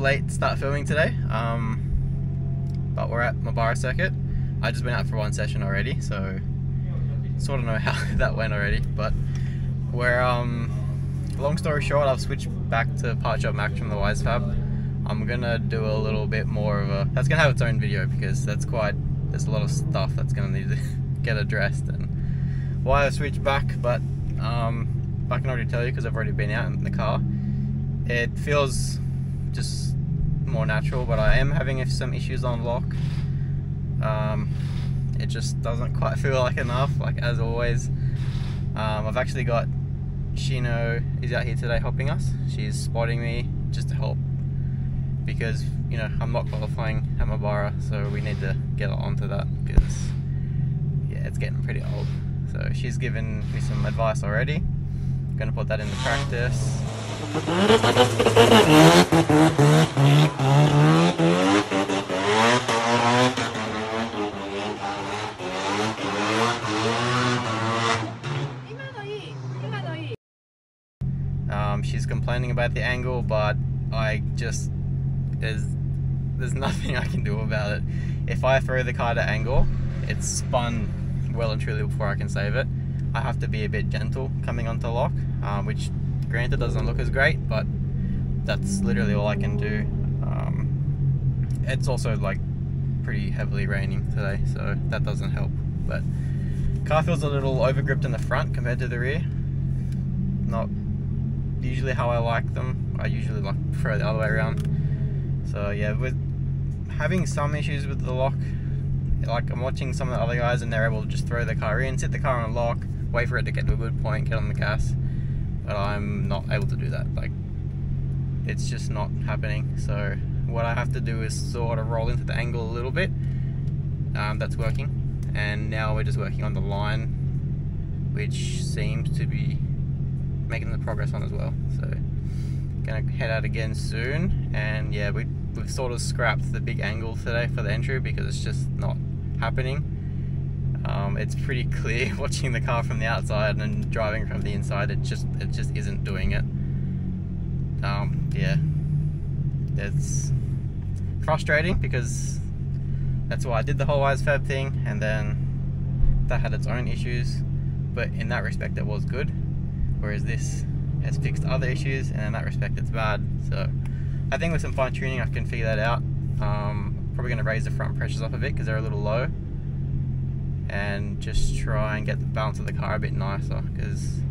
late start filming today, but we're at Mobara circuit. I just been out for one session already, so sort of know how that went already. But we're long story short, I've switched back to Part Shop Max from the Wise Fab. I'm gonna do a little bit more of a, that's gonna have its own video because there's a lot of stuff that's gonna need to get addressed and why I switched back. But I can already tell you because I've already been out in the car. It feels just more natural, but I am having some issues on lock. It just doesn't quite feel like enough, like as always. I've actually got Shino is out here today helping us. She's spotting me just to help because, you know, I'm not qualifying at Mobara, so we need to get onto that because, yeah, it's getting pretty old. So she's given me some advice already. I'm gonna put that into practice. She's complaining about the angle, but there's nothing I can do about it. If I throw the car to angle, it's spun well and truly before I can save it. I have to be a bit gentle coming onto lock, which granted doesn't look as great, but that's literally all I can do. It's also like pretty heavily raining today, so that doesn't help. But car feels a little overgripped in the front compared to the rear. Not usually how I like them. I usually like prefer the other way around. So yeah, with having some issues with the lock, like I'm watching some of the other guys and they're able to just throw the car in, sit the car on lock, wait for it to get to a good point, get on the gas. But I'm not able to do that. Like, it's just not happening. So what I have to do is sort of roll into the angle a little bit. That's working. And now we're just working on the line, which seems to be making the progress on as well. So gonna head out again soon. And yeah, we've sort of scrapped the big angle today for the entry because it's just not happening. It's pretty clear watching the car from the outside and driving from the inside. It just isn't doing it. Yeah, it's frustrating because that's why I did the whole Wise Fab thing, and then that had its own issues. But in that respect, it was good. Whereas this has fixed other issues, and in that respect, it's bad. So I think with some fine tuning, I can figure that out. Probably going to raise the front pressures up a bit because they're a little low, and just try and get the balance of the car a bit nicer, because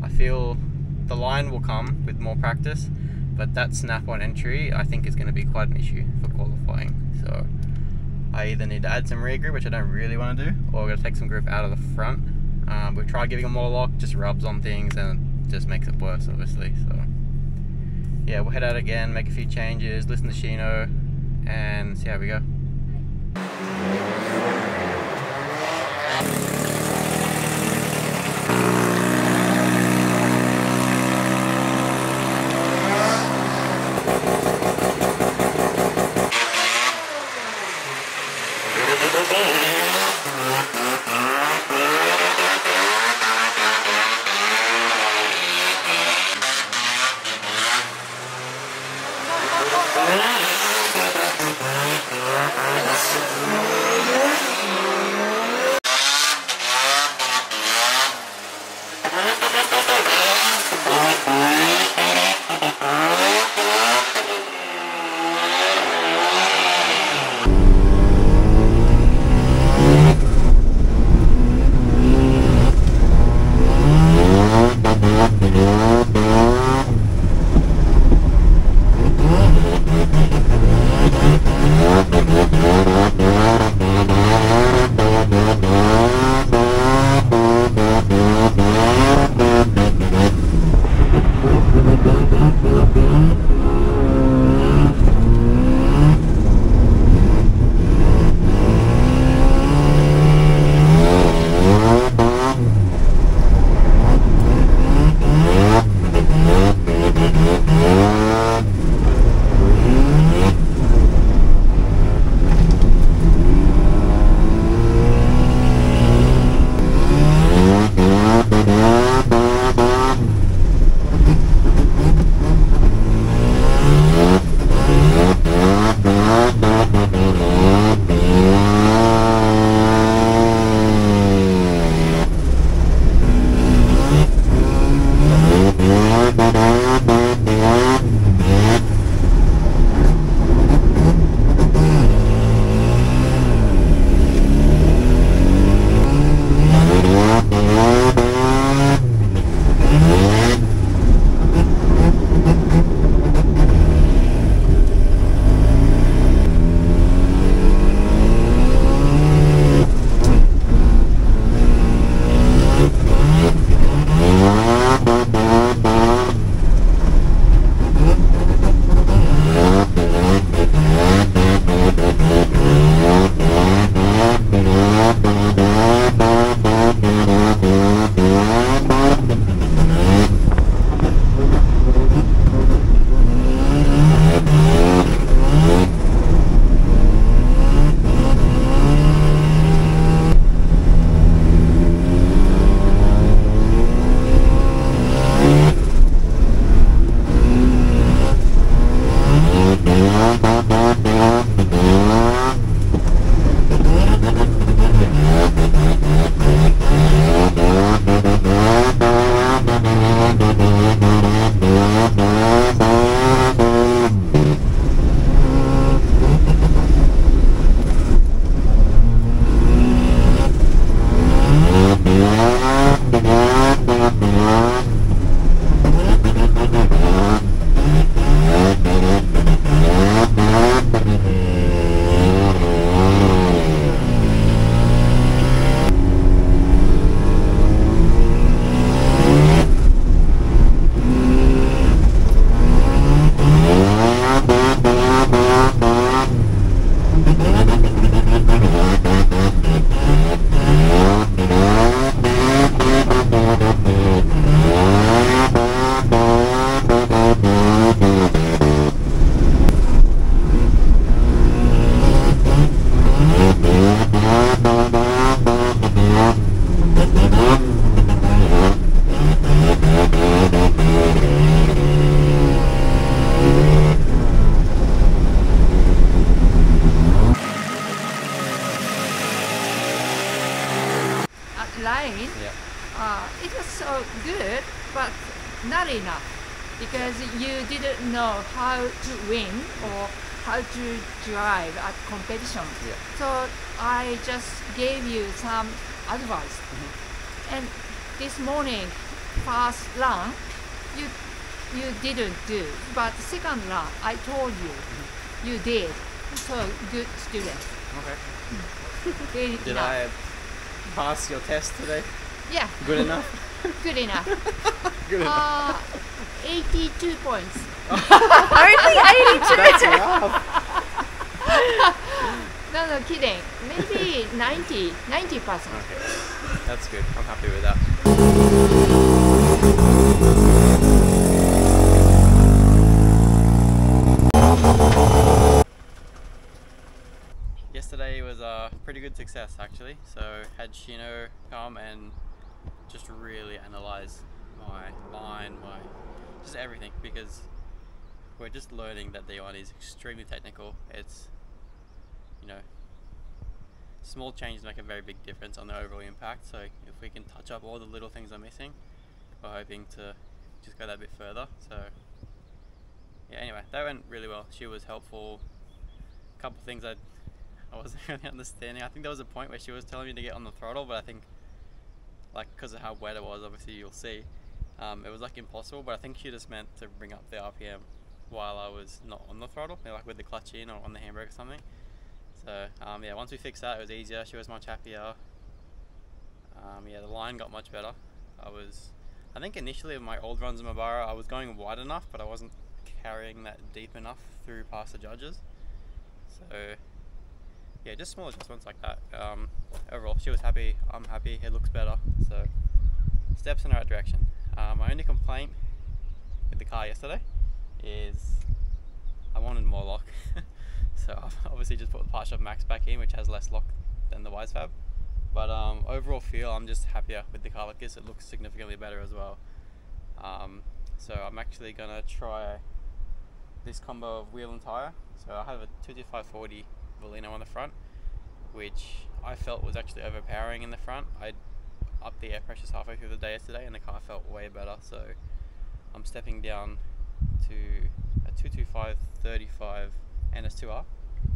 I feel the line will come with more practice, but that snap-on entry I think is going to be quite an issue for qualifying. So I either need to add some rear grip, which I don't really want to do, or I'm going to take some grip out of the front. We've tried giving them more lock, just rubs on things and it just makes it worse, obviously. So yeah, we'll head out again, make a few changes, listen to Shino, and see how we go. line, it was so good, but not enough, because you didn't know how to win or how to drive at competition. So I just gave you some advice. And this morning, first run, you didn't do, but second run, I told you, you did. So good student. Okay. Did I pass your test today? Yeah. Good enough? Good enough. Good enough. 82 points. Only 82? That's enough. No, kidding. Maybe 90%. Okay. That's good. I'm happy with that. Yesterday was a pretty good success actually. So had Shino come and just really analyze my line, just everything, because we're just learning that D1 is extremely technical. It's, you know, small changes make a very big difference on the overall impact. So if we can touch up all the little things I'm missing, we're hoping to just go that bit further. So yeah, anyway, that went really well. She was helpful. A couple of things I wasn't really understanding. I think there was a point where she was telling me to get on the throttle, but I think, like, because of how wet it was, obviously you'll see, it was like impossible. But I think she just meant to bring up the RPM while I was not on the throttle, like with the clutch in or on the handbrake or something. So yeah, once we fixed that, it was easier. She was much happier. Yeah, the line got much better. I think initially with my old runs in Mobara, I was going wide enough, but I wasn't carrying that deep enough through past the judges. So yeah, just small adjustments like that. Overall, she was happy, I'm happy, it looks better, so steps in the right direction. My only complaint with the car yesterday is I wanted more lock. So I've obviously just put the Partial Max back in, which has less lock than the Wisefab. But overall feel, I'm just happier with the car like this. It looks significantly better as well. So I'm actually gonna try this combo of wheel and tire So I have a 22540 Volino on the front, which I felt was actually overpowering in the front. I upped the air pressures halfway through the day yesterday and the car felt way better, so I'm stepping down to a 225/35 NS2R,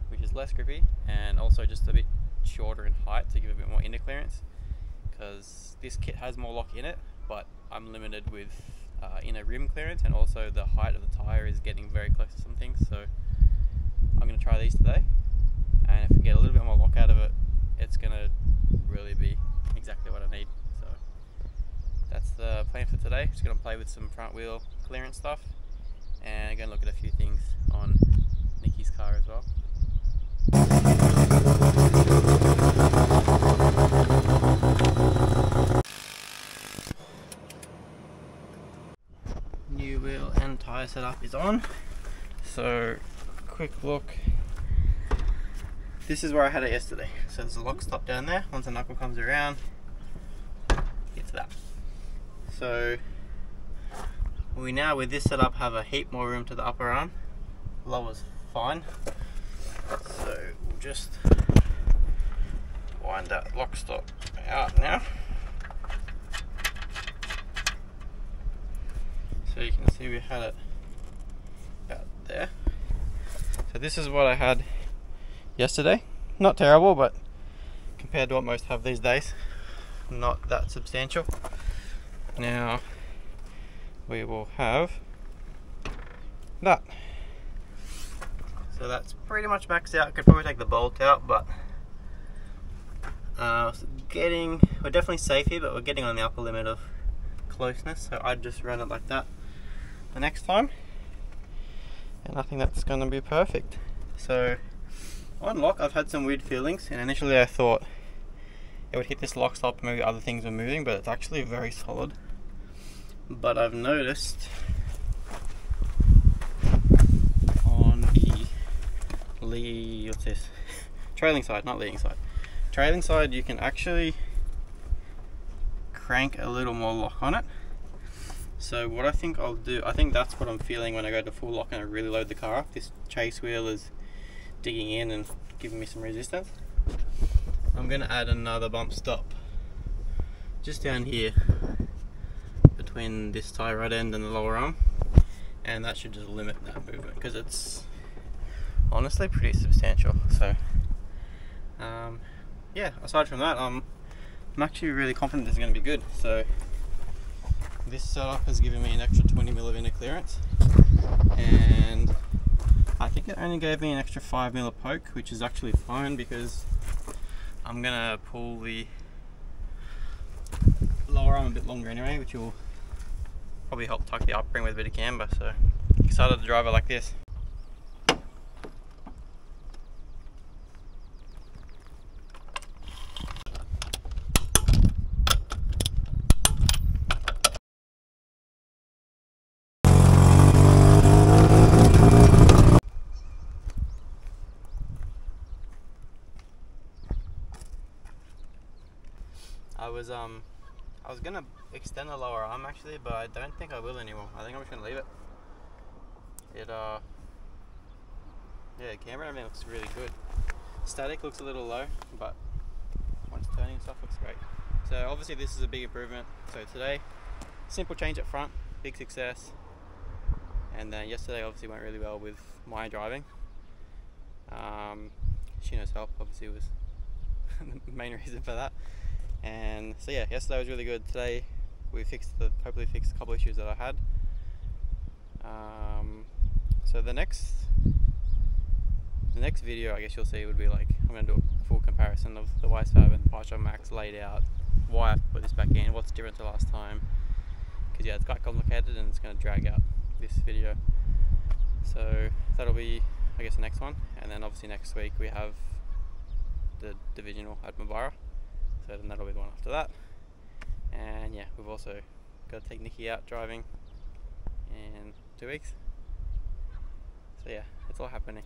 which is less grippy and also just a bit shorter in height to give a bit more inner clearance, because this kit has more lock in it, but I'm limited with inner rim clearance, and also the height of the tyre is getting very close to some things. So I'm going to try these today, and if we get a little bit more lock out of it, it's going to really be exactly what I need. So that's the plan for today. Just going to play with some front wheel clearance stuff, and I'm going to look at a few things on Nikki's car as well. New wheel and tyre setup is on. So quick look. This is where I had it yesterday. So there's a lock stop down there. Once the knuckle comes around, get to that. So we now, with this setup, have a heap more room to the upper arm. Lower's fine. So we'll just wind that lock stop out now. So you can see we had it about there. So this is what I had yesterday. Not terrible, but compared to what most have these days, not that substantial. Now we will have that. So that's pretty much maxed out. Could probably take the bolt out, but we're definitely safe here, but we're getting on the upper limit of closeness. So I'd just run it like that the next time, and I think that's going to be perfect. So on lock, I've had some weird feelings, and initially I thought it would hit this lock stop, maybe other things were moving, but it's actually very solid. But I've noticed on the what's this? Trailing side, not leading side. Trailing side, you can actually crank a little more lock on it. So what I think I'll do, I think that's what I'm feeling when I go to full lock and I really load the car up. This chase wheel is digging in and giving me some resistance. I'm going to add another bump stop just down here between this tie rod end and the lower arm, and that should just limit that movement because it's honestly pretty substantial. So yeah, aside from that, I'm actually really confident this is going to be good. So this setup has given me an extra 20mm of inner clearance, and I think it only gave me an extra 5mm of poke, which is actually fine because I'm gonna pull the lower arm a bit longer anyway, which will probably help tuck the upper ring with a bit of camber. So excited to drive it like this. I was gonna extend the lower arm actually, but I don't think I will anymore. I think I'm just gonna leave it. Yeah, camera and everything looks really good. Static looks a little low, but once turning stuff looks great. So obviously this is a big improvement. So today, simple change at front, big success. And then yesterday obviously went really well with my driving. Shino's help obviously was the main reason for that. And so yeah, yesterday was really good. Today we hopefully fixed a couple issues that I had. So the next video I guess you'll see would be like, I'm going to do a full comparison of the YSFAB and Pacha Max laid out, why I've put this back in, what's different to last time, because yeah, it's quite complicated and it's going to drag out this video. So that'll be I guess the next one, and then obviously next week we have the Divisional at Mobara. So then that'll be the one after that. And yeah, we've also got to take Nikki out driving in 2 weeks. So yeah, it's all happening.